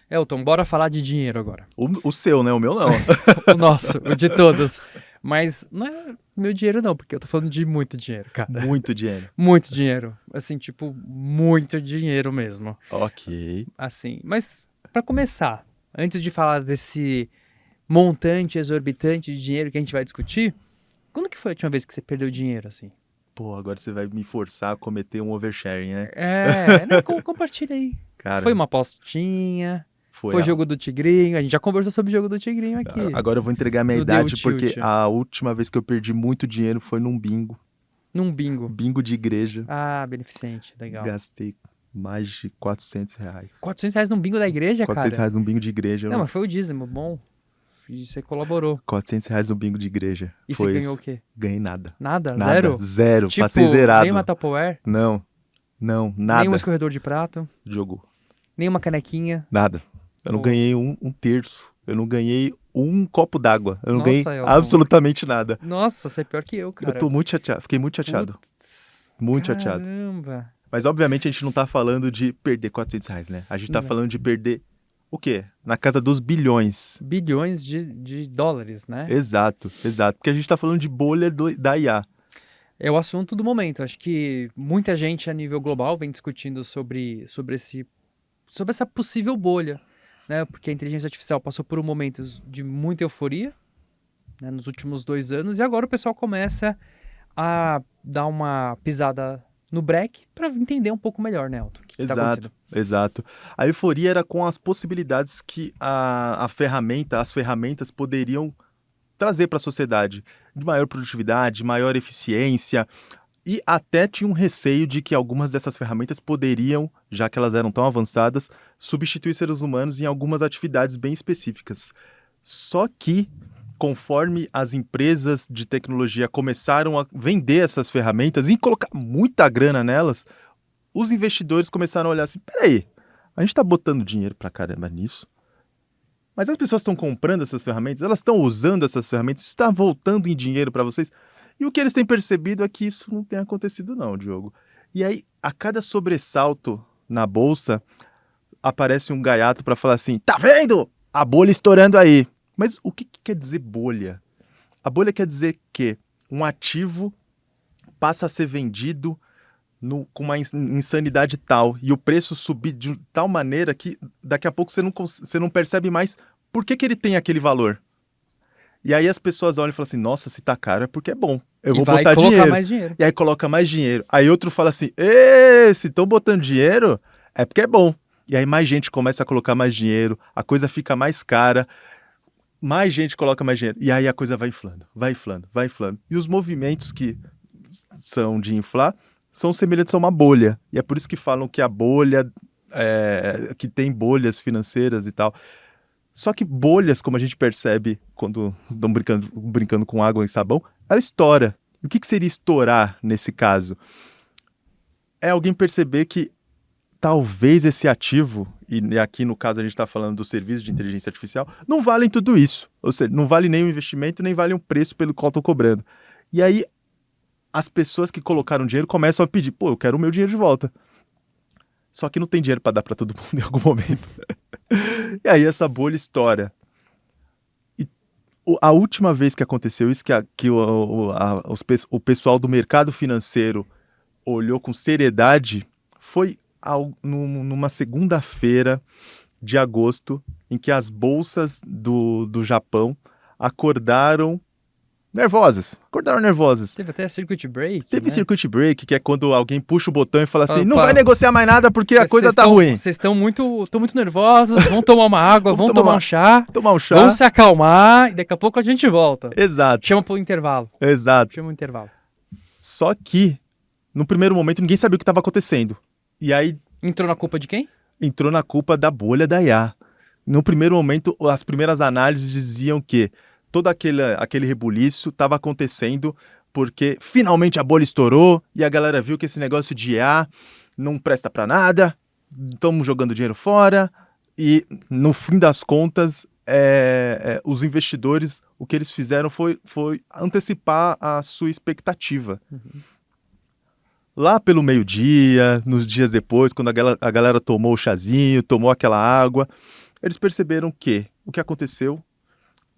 Elton, bora falar de dinheiro agora. O seu, né? O meu não. O nosso, o de todos. Mas não é meu dinheiro não, porque eu tô falando de muito dinheiro, cara. Muito dinheiro. Muito dinheiro. Assim, tipo, muito dinheiro mesmo. Ok. Assim, mas pra começar, antes de falar desse montante exorbitante de dinheiro que a gente vai discutir, quando que foi a última vez que você perdeu dinheiro, assim? Pô, agora você vai me forçar a cometer um oversharing, né? Não, compartilha aí. Foi Cara, uma apostinha? foi Foi a... jogo do Tigrinho? A gente já conversou sobre o jogo do Tigrinho aqui. Agora eu vou entregar minha No Deu idade, porque Tilt. a última vez que eu perdi muito dinheiro foi num bingo. Num bingo. Bingo de igreja. Ah, beneficente, legal. Gastei mais de R$ 400. R$ 400 num bingo da igreja, R$ 400 cara? num bingo de igreja. Não, mas foi o dízimo, bom. Você colaborou. R$ 400 no bingo de igreja. E Foi você ganhou isso. o quê? Ganhei nada. Nada? Nada. Zero? Zero. Tipo, Passei zerado. nem uma Tupperware? Não, nada. Nem um escorredor de prato? Jogo. Nem uma canequinha? Nada. Eu não Pô. ganhei um terço. Eu não ganhei um copo d'água. Eu não Nossa, ganhei Elton. absolutamente nada. Nossa, você é pior que eu, cara. Eu tô muito chateado. Fiquei muito chateado. Putz, Muito chateado. Caramba. Mas obviamente a gente não tá falando de perder R$ 400, né? A gente tá Não. falando de perder o quê? Na casa dos bilhões. Bilhões de dólares, né? Exato, exato. Porque a gente tá falando de bolha da IA. É o assunto do momento. Acho que muita gente a nível global vem discutindo sobre essa possível bolha, né? Porque a inteligência artificial passou por um momento de muita euforia, né, nos últimos 2 anos, e agora o pessoal começa a dar uma pisada no breque para entender um pouco melhor, né, Elton? O que tá acontecendo? Exato. A euforia era com as possibilidades que as ferramentas poderiam trazer para a sociedade, de maior produtividade, maior eficiência, e até tinha um receio de que algumas dessas ferramentas poderiam, já que elas eram tão avançadas, substituir seres humanos em algumas atividades bem específicas. Só que, conforme as empresas de tecnologia começaram a vender essas ferramentas e colocar muita grana nelas, os investidores começaram a olhar assim, peraí, a gente está botando dinheiro pra caramba nisso, mas as pessoas estão comprando essas ferramentas, elas estão usando essas ferramentas, isso está voltando em dinheiro para vocês. E o que eles têm percebido é que isso não tem acontecido não, Diogo. E aí, a cada sobressalto na bolsa, aparece um gaiato para falar assim, tá vendo? A bolha estourando aí. Mas o que quer dizer bolha? A bolha quer dizer que um ativo passa a ser vendido com uma insanidade tal e o preço subir de tal maneira que daqui a pouco você não percebe mais por que ele tem aquele valor. E aí as pessoas olham e falam assim, nossa, se tá caro é porque é bom. Eu vou botar colocar dinheiro. mais dinheiro. E aí coloca mais dinheiro. Aí outro fala assim, se estão botando dinheiro é porque é bom. E aí mais gente começa a colocar mais dinheiro, a coisa fica mais cara, mais gente coloca mais dinheiro. E aí a coisa vai inflando, vai inflando, vai inflando. E os movimentos que são de inflar são semelhantes a uma bolha. E é por isso que falam que a bolha, que tem bolhas financeiras e tal. Só que bolhas, como a gente percebe quando estão brincando com água e sabão, ela estoura. E o que seria estourar nesse caso? É alguém perceber que talvez esse ativo, e aqui no caso a gente está falando do serviço de inteligência artificial, não valem tudo isso. Ou seja, não vale nem o investimento, nem vale o preço pelo qual estou cobrando. E aí as pessoas que colocaram dinheiro começam a pedir, pô, eu quero o meu dinheiro de volta. Só que não tem dinheiro para dar para todo mundo em algum momento. E aí essa bolha estoura. E a última vez que aconteceu isso, que o pessoal do mercado financeiro olhou com seriedade, foi numa segunda-feira de agosto, em que as bolsas do Japão acordaram nervosas. Teve até circuit break, Teve né? circuit break, que é quando alguém puxa o botão e fala assim, não Opa, vai negociar mais nada porque a coisa tá ruim. Vocês estão muito nervosos, vão tomar uma água, vão tomar um chá, Tomar um chá. vão se acalmar e daqui a pouco a gente volta. Exato. Chama pro intervalo. Exato. Chama o intervalo. Só que, no primeiro momento, ninguém sabia o que estava acontecendo. E aí... Entrou na culpa de quem? Entrou na culpa da bolha da IA. No primeiro momento, as primeiras análises diziam que todo aquele rebuliço estava acontecendo porque finalmente a bolha estourou e a galera viu que esse negócio de IA não presta para nada, estamos jogando dinheiro fora e, no fim das contas, os investidores, o que eles fizeram foi antecipar a sua expectativa. Uhum. Lá pelo meio-dia, nos dias depois, quando a galera tomou o chazinho, tomou aquela água, eles perceberam que o que aconteceu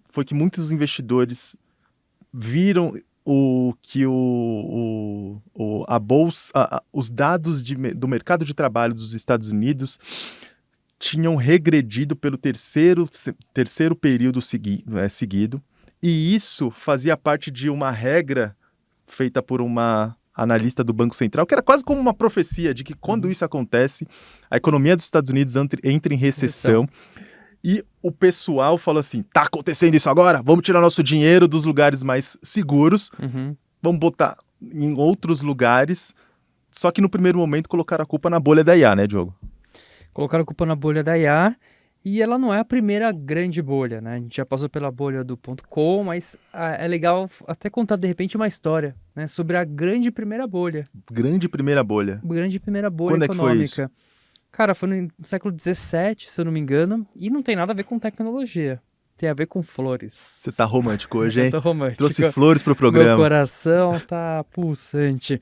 foi que muitos investidores viram a bolsa, os dados do mercado de trabalho dos Estados Unidos tinham regredido pelo terceiro período seguido, e isso fazia parte de uma regra feita por uma analista do Banco Central, que era quase como uma profecia de que quando isso acontece, a economia dos Estados Unidos entra em recessão. E o pessoal falou assim, tá acontecendo isso agora? Vamos tirar nosso dinheiro dos lugares mais seguros, vamos botar em outros lugares. Só que no primeiro momento colocaram a culpa na bolha da IA, né, Diogo? Colocaram a culpa na bolha da IA, e ela não é a primeira grande bolha, né? A gente já passou pela bolha do .com, mas é legal até contar de repente uma história, né, sobre a grande primeira bolha. Grande primeira bolha. Grande primeira bolha Quando econômica. É que foi isso? Cara, foi no século XVII, se eu não me engano, e não tem nada a ver com tecnologia. Tem a ver com flores. Você tá romântico hoje, hein? Eu tô romântico. Trouxe flores pro programa. Meu coração tá pulsante.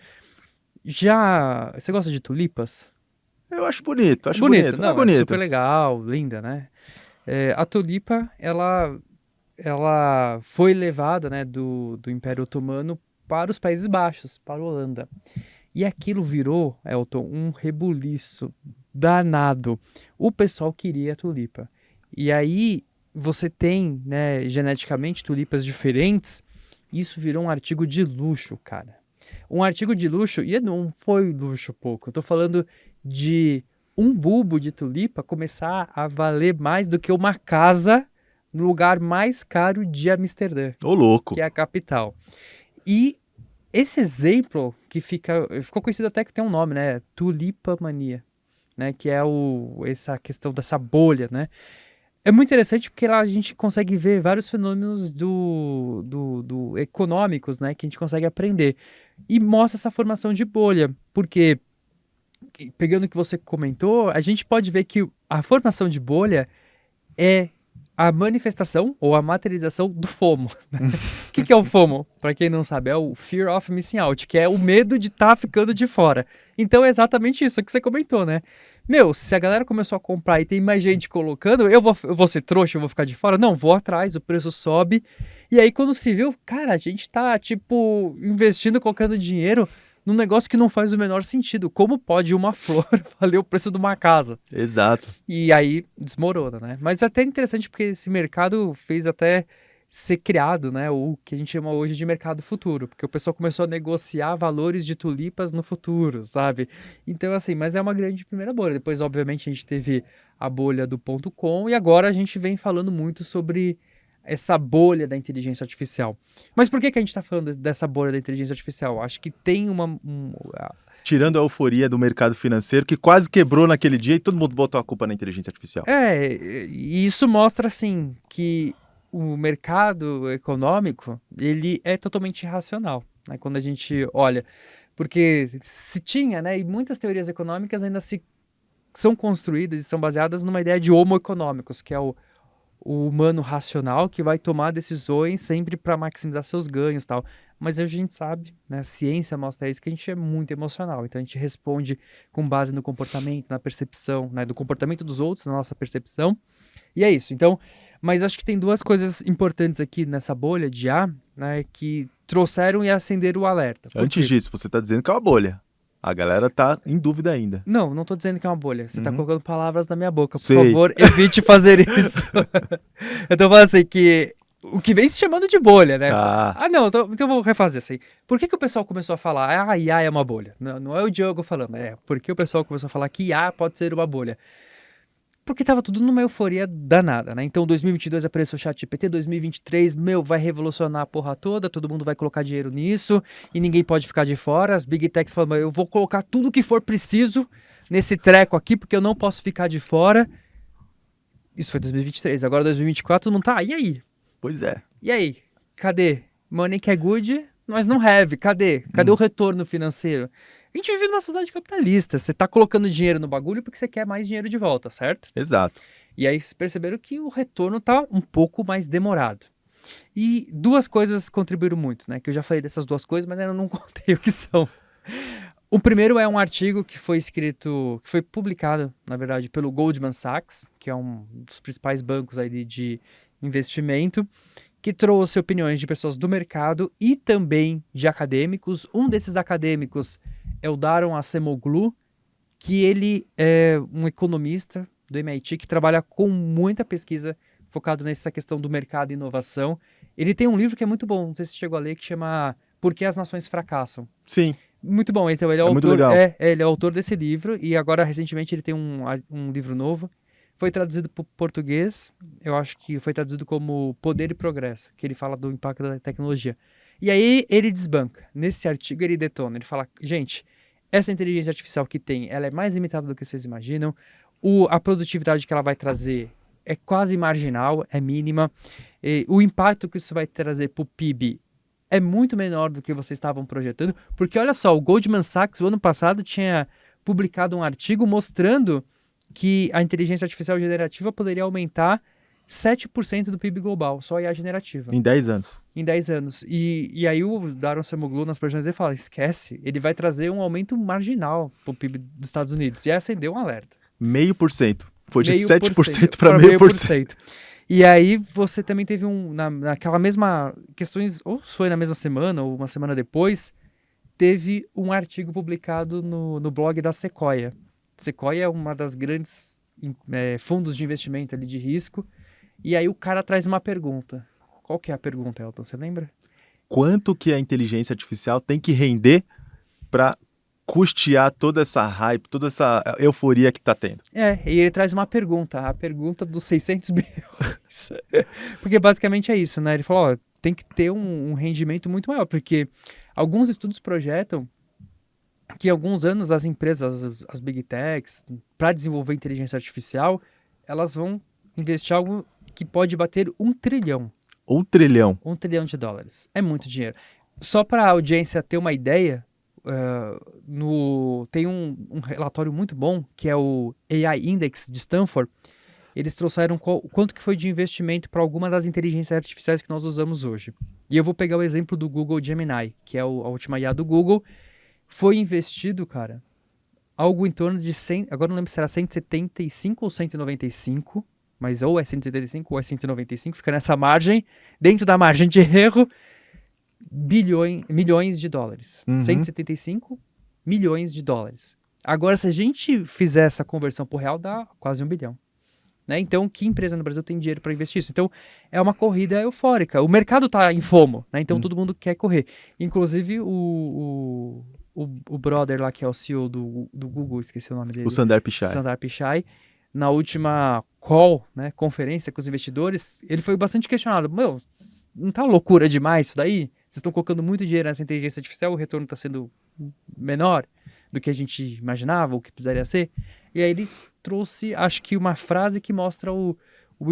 Você gosta de tulipas? Eu acho bonito, bonito. Não, é bonito. É super legal, linda, né? A tulipa, ela foi levada, né, do Império Otomano para os Países Baixos, para a Holanda. E aquilo virou, Elton, um rebuliço danado. O pessoal queria a tulipa. E aí você tem, né, geneticamente tulipas diferentes. Isso virou um artigo de luxo, cara. Um artigo de luxo, e não foi luxo pouco. Eu tô falando de um bulbo de tulipa começar a valer mais do que uma casa no lugar mais caro de Amsterdã. Ô, louco. Que é a capital. E esse exemplo que ficou conhecido até que tem um nome, né? Tulipamania, né? Que é essa questão dessa bolha, né? É muito interessante porque lá a gente consegue ver vários fenômenos econômicos, né? Que a gente consegue aprender. E mostra essa formação de bolha. Porque, pegando o que você comentou, a gente pode ver que a formação de bolha é a manifestação ou a materialização do FOMO. O que é o FOMO? Para quem não sabe, é o Fear of Missing Out, que é o medo de estar ficando de fora. Então é exatamente isso que você comentou, né? Meu, se a galera começou a comprar e tem mais gente colocando, eu vou ser trouxa, eu vou ficar de fora? Não, vou atrás, o preço sobe. E aí quando se viu, cara, a gente tá, tipo, investindo, colocando dinheiro num negócio que não faz o menor sentido. Como pode uma flor valer o preço de uma casa? Exato. E aí desmorona, né? Mas é até interessante porque esse mercado fez até ser criado, né? O que a gente chama hoje de mercado futuro, porque o pessoal começou a negociar valores de tulipas no futuro, sabe? Então, assim, mas é uma grande primeira bolha. Depois, obviamente, a gente teve a bolha do .com e agora a gente vem falando muito sobre essa bolha da inteligência artificial. Mas por que a gente está falando dessa bolha da inteligência artificial? Acho que tem tirando a euforia do mercado financeiro, que quase quebrou naquele dia e todo mundo botou a culpa na inteligência artificial. E isso mostra, assim, que o mercado econômico, ele é totalmente irracional, né? Quando a gente olha, porque se tinha, né, e muitas teorias econômicas ainda são construídas e são baseadas numa ideia de homo economicus, que é o humano racional que vai tomar decisões sempre para maximizar seus ganhos e tal. Mas a gente sabe, né, a ciência mostra isso, que a gente é muito emocional. Então a gente responde com base no comportamento, na percepção, né, do comportamento dos outros, na nossa percepção. E é isso. Então, mas acho que tem duas coisas importantes aqui nessa bolha de IA, né, que trouxeram e acenderam o alerta. Antes disso, você está dizendo que é uma bolha. A galera tá em dúvida ainda. Não tô dizendo que é uma bolha. Você tá colocando palavras na minha boca. Por Sei. favor, evite fazer isso. Eu tô falando assim que o que vem se chamando de bolha, né? Não, então eu vou refazer assim. Por que o pessoal começou a falar, IA é uma bolha? Não é o Diogo falando, porque o pessoal começou a falar que IA pode ser uma bolha. Porque tava tudo numa euforia danada, né? Então 2022 apareceu o ChatGPT, 2023, vai revolucionar a porra toda, todo mundo vai colocar dinheiro nisso e ninguém pode ficar de fora. As Big Techs falam, eu vou colocar tudo que for preciso nesse treco aqui, porque eu não posso ficar de fora. Isso foi 2023, agora 2024 não tá, e aí? Pois é. E aí? Cadê? Money que é good, nós não have, cadê? Cadê o retorno financeiro? A gente vive numa sociedade capitalista, você tá colocando dinheiro no bagulho porque você quer mais dinheiro de volta, certo? Exato. E aí vocês perceberam que o retorno tá um pouco mais demorado. E duas coisas contribuíram muito, né? Que eu já falei dessas duas coisas, mas ainda não contei o que são. O primeiro é um artigo que foi publicado, na verdade, pelo Goldman Sachs, que é um dos principais bancos aí de investimento, que trouxe opiniões de pessoas do mercado e também de acadêmicos. Um desses acadêmicos é o Daron Acemoglu, que ele é um economista do MIT que trabalha com muita pesquisa focado nessa questão do mercado e inovação. Ele tem um livro que é muito bom, não sei se você chegou a ler, que chama Por que as Nações Fracassam. Sim, Muito bom, então ele é é muito autor, legal. ele é autor desse livro e agora recentemente ele tem um livro novo. Foi traduzido para o português, eu acho que foi traduzido como Poder e Progresso, que ele fala do impacto da tecnologia. E aí ele desbanca. Nesse artigo ele detona, ele fala, gente, essa inteligência artificial que tem, ela é mais limitada do que vocês imaginam, a produtividade que ela vai trazer é quase marginal, é mínima, o impacto que isso vai trazer para o PIB é muito menor do que vocês estavam projetando, porque olha só, o Goldman Sachs, o ano passado, tinha publicado um artigo mostrando que a inteligência artificial generativa poderia aumentar 7% do PIB global, só a IA generativa, Em 10 anos. em 10 anos. E aí o Daron Acemoglu, nas projeções dele, fala, esquece, ele vai trazer um aumento marginal para o PIB dos Estados Unidos. E acendeu um alerta. 0,5%. Foi de 7% 0,5% para 0,5%. E aí você também teve naquela mesma questões, ou foi na mesma semana ou uma semana depois, teve um artigo publicado no blog da Sequoia. Sequoia é uma das grandes fundos de investimento ali de risco. E aí o cara traz uma pergunta. Qual que é a pergunta, Elton? Você lembra? Quanto que a inteligência artificial tem que render para custear toda essa hype, toda essa euforia que está tendo? E ele traz uma pergunta, a pergunta dos 600 bilhões. Porque basicamente é isso, né? Ele falou, ó, tem que ter um rendimento muito maior, porque alguns estudos projetam que em alguns anos as empresas, as big techs, para desenvolver inteligência artificial, elas vão investir algo que pode bater 1 trilhão. 1 trilhão. 1 trilhão de dólares. É muito dinheiro. Só para a audiência ter uma ideia, tem um relatório muito bom, que é o AI Index de Stanford. Eles trouxeram quanto que foi de investimento para alguma das inteligências artificiais que nós usamos hoje. E eu vou pegar o exemplo do Google Gemini, que é a última IA do Google. Foi investido, cara, algo em torno de 100, agora não lembro se era 175 ou 195, mas ou é 175 ou é 195, fica nessa margem, dentro da margem de erro, milhões de dólares. 175 milhões de dólares. Agora, se a gente fizer essa conversão por real, dá quase 1 bilhão. Né? Então, que empresa no Brasil tem dinheiro para investir isso? Então, é uma corrida eufórica. O mercado está em FOMO, né? Então todo mundo quer correr. Inclusive, o brother lá, que é o CEO do Google, esqueci o nome dele. O Sundar Pichai. Sundar Pichai, na última call, né, conferência com os investidores, ele foi bastante questionado. Meu, não tá loucura demais isso daí? Vocês estão colocando muito dinheiro nessa inteligência artificial, o retorno está sendo menor do que a gente imaginava, ou que precisaria ser? E aí ele trouxe, acho que uma frase que mostra o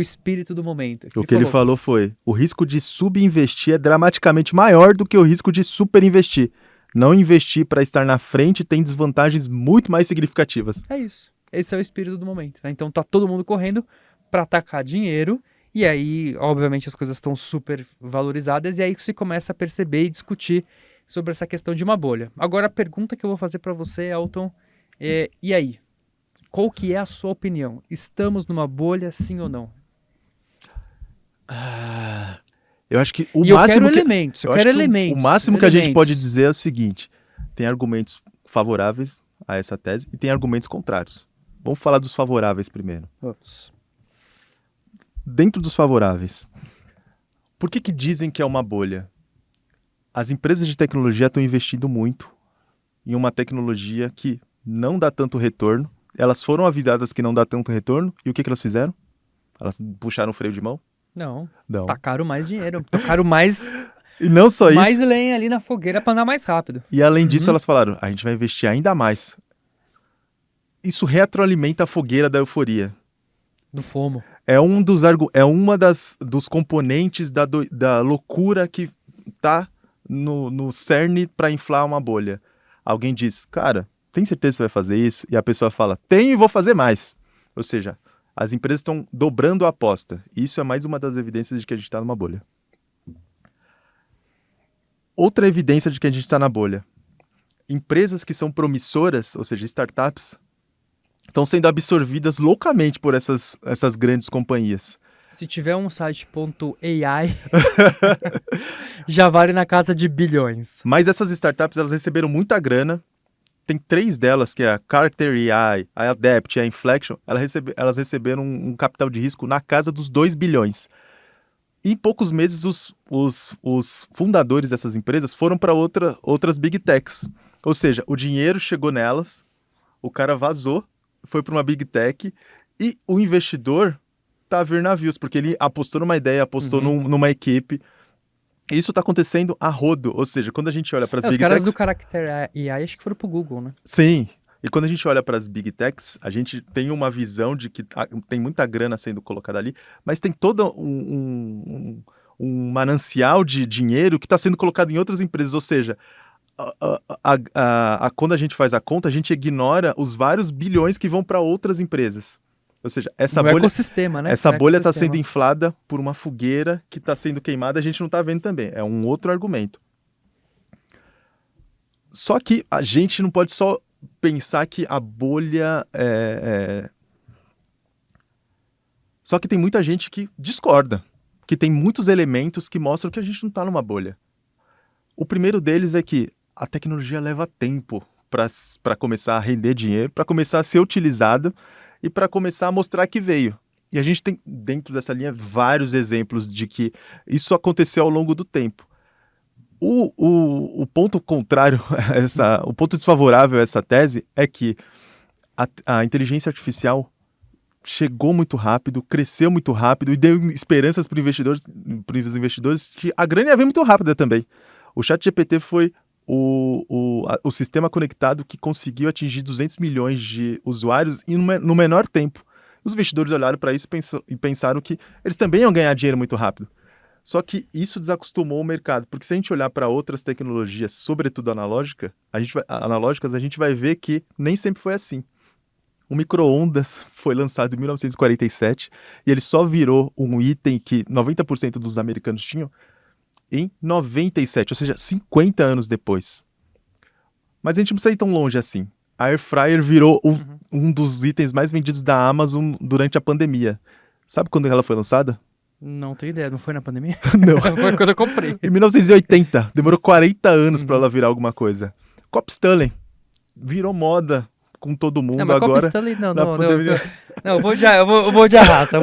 espírito do momento. O que ele falou foi, o risco de subinvestir é dramaticamente maior do que o risco de superinvestir. Não investir para estar na frente tem desvantagens muito mais significativas. É isso. Esse é o espírito do momento. Né? Então tá todo mundo correndo para atacar dinheiro, e aí, obviamente, as coisas estão super valorizadas, e aí você começa a perceber e discutir sobre essa questão de uma bolha. Agora, a pergunta que eu vou fazer para você, Elton, e aí? Qual que é a sua opinião? Estamos numa bolha, sim ou não? Eu acho que eu quero elementos. O máximo que a gente pode dizer é o seguinte: tem argumentos favoráveis a essa tese e tem argumentos contrários. Vamos falar dos favoráveis primeiro. Vamos. Dentro dos favoráveis, por que dizem que é uma bolha? As empresas de tecnologia estão investindo muito em uma tecnologia que não dá tanto retorno. Elas foram avisadas que não dá tanto retorno, e o que elas fizeram? Elas puxaram o freio de mão? Não. Não. Tacaram mais dinheiro, tacaram mais... E não só isso. Mais lenha ali na fogueira para andar mais rápido. E além disso, elas falaram, a gente vai investir ainda mais. Isso retroalimenta a fogueira da euforia. Do FOMO. É uma dos componentes da loucura que tá no cerne para inflar uma bolha. Alguém diz, cara, tem certeza que você vai fazer isso? E a pessoa fala, tenho e vou fazer mais. Ou seja, as empresas estão dobrando a aposta. Isso é mais uma das evidências de que a gente está numa bolha. Outra evidência de que a gente está na bolha empresas que são promissoras, ou seja, startups, estão sendo absorvidas loucamente por essas grandes companhias. Se tiver um site .ai, já vale na casa de bilhões. Mas essas startups, elas receberam muita grana. Tem 3 delas, que é a Character AI, a Adapt e a Inflection, elas receberam um capital de risco na casa dos 2 bilhões. E em poucos meses, os fundadores dessas empresas foram para outras Big Techs. Ou seja, o dinheiro chegou nelas, o cara vazou, foi para uma Big Tech, e o investidor tá a ver navios, porque ele apostou numa ideia, apostou numa equipe. Isso está acontecendo a rodo, ou seja, quando a gente olha para as Os Big caras Techs... do Character AI acho que foram pro Google, né? Sim, e quando a gente olha para as Big Techs, a gente tem uma visão de que tem muita grana sendo colocada ali, mas tem todo um manancial de dinheiro que está sendo colocado em outras empresas, ou seja, quando a gente faz a conta, a gente ignora os vários bilhões que vão para outras empresas. Ou seja, essa No bolha, ecossistema, né? essa No bolha está ecossistema. sendo inflada por uma fogueira que está sendo queimada, a gente não está vendo também. É um outro argumento. Só que a gente não pode só pensar que a bolha Só que tem muita gente que discorda, que tem muitos elementos que mostram que a gente não está numa bolha. O primeiro deles é que a tecnologia leva tempo para começar a render dinheiro, para começar a ser utilizada e para começar a mostrar que veio. E a gente tem, dentro dessa linha, vários exemplos de que isso aconteceu ao longo do tempo. O ponto contrário, o ponto desfavorável a essa tese é que a inteligência artificial chegou muito rápido, cresceu muito rápido e deu esperanças para os investidores que a grana ia vir muito rápida também. O ChatGPT foi o sistema conectado que conseguiu atingir 200 milhões de usuários no menor tempo. Os investidores olharam para isso e pensaram que eles também iam ganhar dinheiro muito rápido. Só que isso desacostumou o mercado, porque se a gente olhar para outras tecnologias, sobretudo analógicas, a gente vai ver que nem sempre foi assim. O micro-ondas foi lançado em 1947 e ele só virou um item que 90% dos americanos tinham em 97, ou seja, 50 anos depois. Mas a gente não precisa ir tão longe assim. A Air Fryer virou um dos itens mais vendidos da Amazon durante a pandemia. Sabe quando ela foi lançada? Não tenho ideia, não foi na pandemia? Não. Foi quando eu comprei. Em 1980. Demorou 40 anos para ela virar alguma coisa. Cop Stanley virou moda com todo mundo Não, mas agora. Cop Stanley não, na não, pandemia. não, eu vou de arrasta,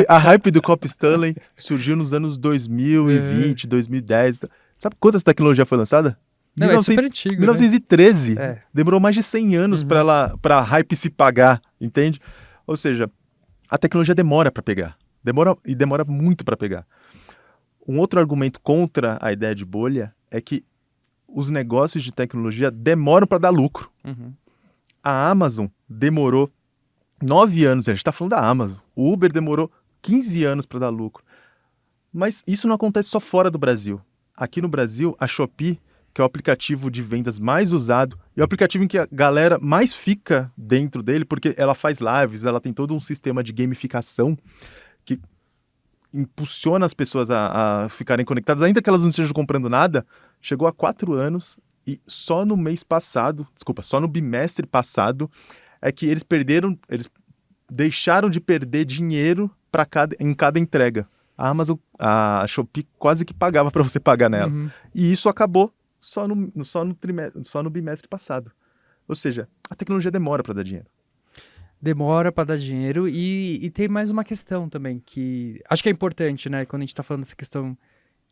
A hype do Cop Stanley surgiu nos anos 2020, 2010. Sabe quantas tecnologias foi lançada? Não, é super antigo, 1913. né? Demorou mais de 100 anos para a hype se pagar, entende? Ou seja, a tecnologia demora para pegar. Demora muito para pegar. Um outro argumento contra a ideia de bolha é que os negócios de tecnologia demoram para dar lucro. A Amazon demorou 9 anos, a gente está falando da Amazon. O Uber demorou 15 anos para dar lucro. Mas isso não acontece só fora do Brasil. Aqui no Brasil, a Shopee, que é o aplicativo de vendas mais usado, e o aplicativo em que a galera mais fica dentro dele, porque ela faz lives, ela tem todo um sistema de gamificação que impulsiona as pessoas a ficarem conectadas, ainda que elas não estejam comprando nada, chegou a 4 anos e só no bimestre passado, é que eles deixaram de perder dinheiro em cada entrega. A Shopee quase que pagava para você pagar nela. E isso acabou só no bimestre passado. Ou seja, a tecnologia demora para dar dinheiro. Demora para dar dinheiro e tem mais uma questão também que acho que é importante, né, quando a gente está falando dessa questão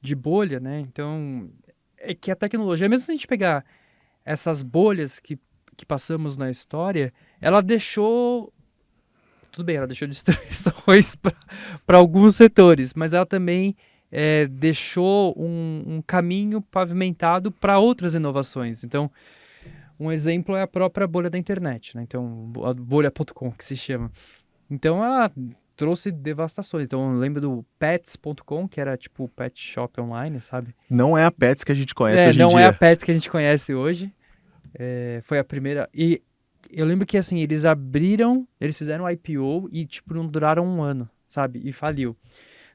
de bolha, né? Então, é que a tecnologia, mesmo se a gente pegar essas bolhas que passamos na história, ela deixou destruições para alguns setores, mas ela também deixou um caminho pavimentado para outras inovações. Então, um exemplo é a própria bolha da internet, né? Então, a bolha.com, que se chama. Então, ela trouxe devastações. Então, eu lembro do pets.com, que era tipo o pet shop online, sabe? Não é a Pets que a gente conhece hoje em dia. Não é a Pets que a gente conhece hoje. Foi a primeira... E eu lembro que, assim, eles fizeram um IPO e, tipo, não duraram um ano, sabe? E faliu.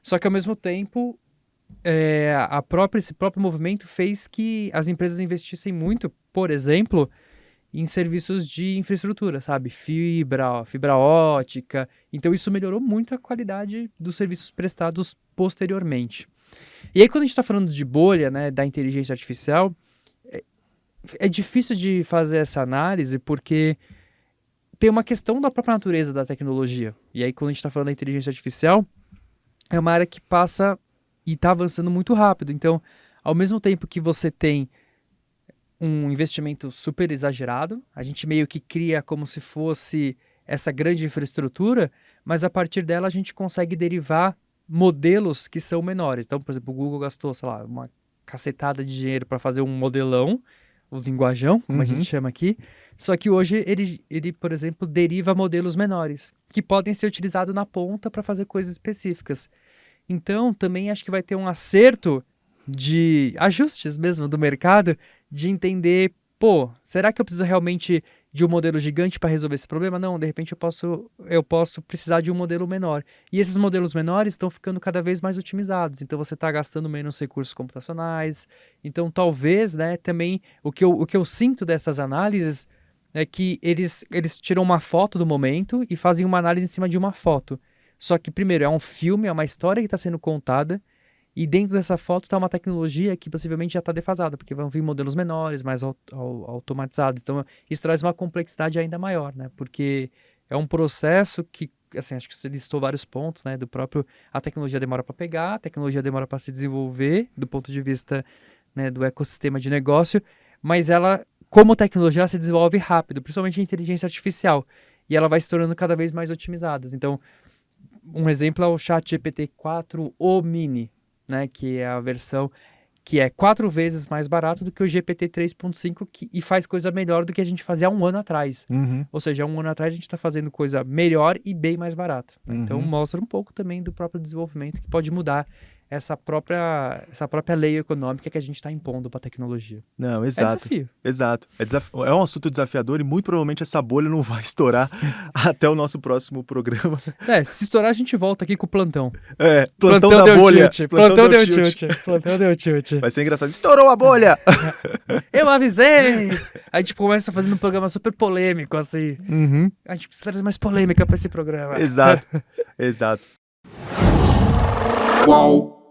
Só que, ao mesmo tempo, esse próprio movimento fez que as empresas investissem muito por exemplo, em serviços de infraestrutura, sabe? Fibra ótica. Então isso melhorou muito a qualidade dos serviços prestados posteriormente. E aí quando a gente está falando de bolha, né, da inteligência artificial, é difícil de fazer essa análise porque tem uma questão da própria natureza da tecnologia. E aí quando a gente está falando da inteligência artificial, é uma área que passa e está avançando muito rápido. Então, ao mesmo tempo que você tem um investimento super exagerado, a gente meio que cria como se fosse essa grande infraestrutura, mas a partir dela a gente consegue derivar modelos que são menores. Então, por exemplo, o Google gastou, sei lá, uma cacetada de dinheiro para fazer um modelão, o linguajão, como a gente chama aqui, só que hoje ele, por exemplo, deriva modelos menores, que podem ser utilizados na ponta para fazer coisas específicas. Então, também acho que vai ter um acerto de ajustes mesmo do mercado, de entender, pô, será que eu preciso realmente de um modelo gigante para resolver esse problema? Não, de repente eu posso precisar de um modelo menor. E esses modelos menores estão ficando cada vez mais otimizados, então você está gastando menos recursos computacionais. Então, talvez, né, também o que eu sinto dessas análises é que eles tiram uma foto do momento e fazem uma análise em cima de uma foto. Só que, primeiro, é um filme, é uma história que está sendo contada, e dentro dessa foto está uma tecnologia que possivelmente já está defasada, porque vão vir modelos menores, mais automatizados. Então, isso traz uma complexidade ainda maior, né? Porque é um processo que, assim, acho que você listou vários pontos, né? Do próprio, a tecnologia demora para pegar, a tecnologia demora para se desenvolver, do ponto de vista, né, do ecossistema de negócio, mas ela, como tecnologia, ela se desenvolve rápido, principalmente a inteligência artificial, e ela vai se tornando cada vez mais otimizadas. Então, um exemplo é o ChatGPT-4 O Mini, né, que é a versão que é 4 vezes mais barato do que o GPT 3.5 e faz coisa melhor do que a gente fazia há um ano atrás. Ou seja, há um ano atrás a gente está fazendo coisa melhor e bem mais barata. Né? Então mostra um pouco também do próprio desenvolvimento que pode mudar essa própria lei econômica que a gente está impondo para a tecnologia. Não, É exato. desafio. Exato. É um assunto desafiador e muito provavelmente essa bolha não vai estourar até o nosso próximo programa. Se estourar, a gente volta aqui com o plantão. Plantão da deu bolha. Tilt. Plantão deu tilt. Plantão deu tilt. Vai ser engraçado. Estourou a bolha! Eu avisei! A gente começa fazendo um programa super polêmico, assim. A gente precisa trazer mais polêmica para esse programa. Exato. Exato. Qual?